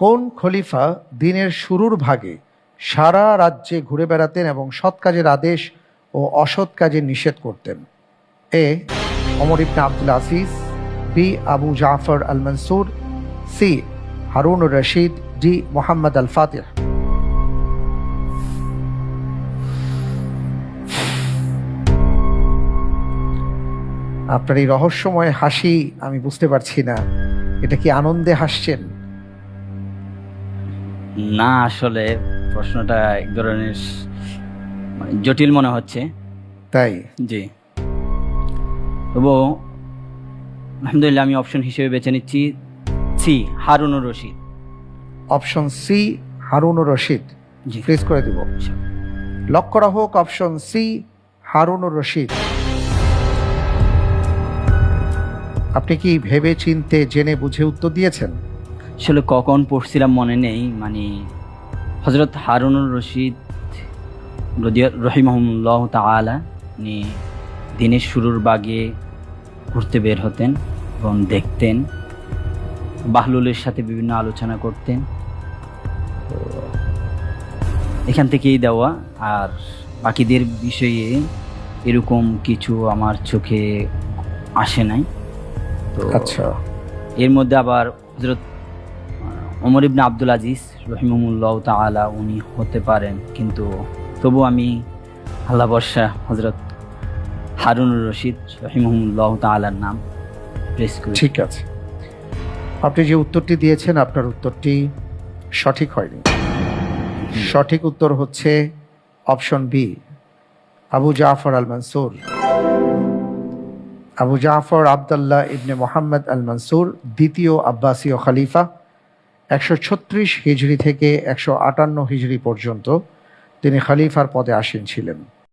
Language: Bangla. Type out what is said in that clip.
কোন খলিফা দিনের শুরুর ভাগে সারা রাজ্যে ঘুরে বেড়াতেন এবং সৎ কাজের আদেশ ও অসৎ কাজের নিষেধ করতেন? এ ওমর ইবনে আব্দুল আজিজ, বি আবু জাফর আল মনসুর, সি হারুনুর রশিদ, ডি মোহাম্মদ আল ফাতিহ। আপনার এই রহস্যময় হাসি আমি বুঝতে পারছি না, এটা কি আনন্দে হাসছেন? না, আসলে প্রশ্নটা এক ধরনের জটিল মনে হচ্ছে। তাই? জি, তবু আলহামদুলিল্লাহ আমি অপশন হিসেবে বেছে নিচ্ছি C Harunur Rashid. Option C Harunur Rashid ji, freeze করে দিব। লক করা হোক অপশন সি হারুনুর রশিদ। আপনি কি ভেবে চিনতে জেনে বুঝে উত্তর দিয়েছেন? আসলে কখন পড়ছিলাম মনে নেই, হজরত হারুনুর রশিদ রহিমাহুল্লাহ তাআলা উনি দিনের শুরুর ভাগে ঘুরতে বের হতেন এবং দেখতেন, বাহলুলের সাথে বিভিন্ন আলোচনা করতেন। তো এখান থেকেই দেওয়া, আর বাকিদের বিষয়ে এরকম কিছু আমার চোখে আসে নাই। তো আচ্ছা, এর মধ্যে আবার হজরত ওমর ইবনে আব্দুল আজিজ রহিমাহুল্লাহ তাআলা উনি হতে পারেন, কিন্তু তবু আমি আল্লাহ বর্ষা হজরত হারুনুর রশিদ রহিমাহুল্লাহ তাআলার নাম প্রেস করি। ঠিক আছে। আপনি যে উত্তরটি দিয়েছেন আপনার উত্তরটি সঠিক হয়নি। সঠিক উত্তর হচ্ছে অপশন বি আবু জাফর আল মনসুর। আবু জাফর আবদুল্লাহ ইবনে মোহাম্মদ আল মনসুর দ্বিতীয় আব্বাসীয় খলিফা। 136 হিজরি থেকে 158 হিজরি পর্যন্ত তিনি খলিফার পদে আসীন ছিলেন।